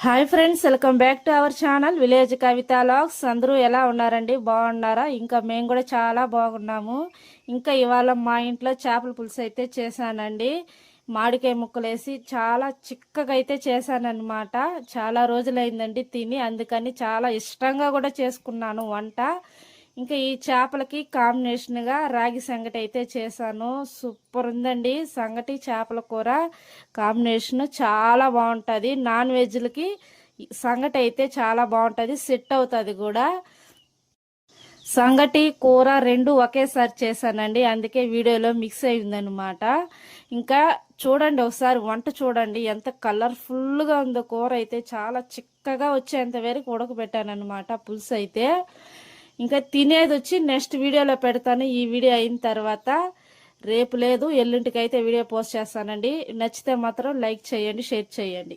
Hi friends, welcome back to our channel village Kavitha logs. అందరూ ఎలా ఉన్నారండి? బాగున్నారా? ఇంకా మేము కూడా చాలా బాగున్నాము. ఇంకా ఇవాళ మా ఇంట్లో చేపల పులుసు అయితే చేశానండి. మామిడికాయ ముక్కలేసి చాలా చిక్కగా అయితే చేశానన్నమాట. చాలా రోజులైందండి తిని, అందుకని చాలా ఇష్టంగా కూడా చేసుకున్నాను వంట. ఇంకా ఈ చేపలకి కాంబినేషన్గా రాగి సంగటి అయితే చేశాను. సూపర్ ఉందండి సంగటి చేపల కూర కాంబినేషన్ చాలా బాగుంటుంది. నాన్ వెజ్లకి సంగటి అయితే చాలా బాగుంటుంది, సెట్ అవుతుంది కూడా. సంగటి కూర రెండు ఒకేసారి చేశానండి, అందుకే వీడియోలో మిక్స్ అయిందనమాట. ఇంకా చూడండి, ఒకసారి వంట చూడండి ఎంత కలర్ఫుల్గా ఉందో. కూర అయితే చాలా చిక్కగా వచ్చేంత వరకు ఉడకబెట్టానమాట పులుసు అయితే. ఇంకా తినేది వచ్చి నెక్స్ట్ వీడియోలో పెడతాను. ఈ వీడియో అయిన తర్వాత రేపు లేదు ఎల్లుంటికి అయితే వీడియో పోస్ట్ చేస్తానండి. నచ్చితే మాత్రం లైక్ చేయండి, షేర్ చేయండి.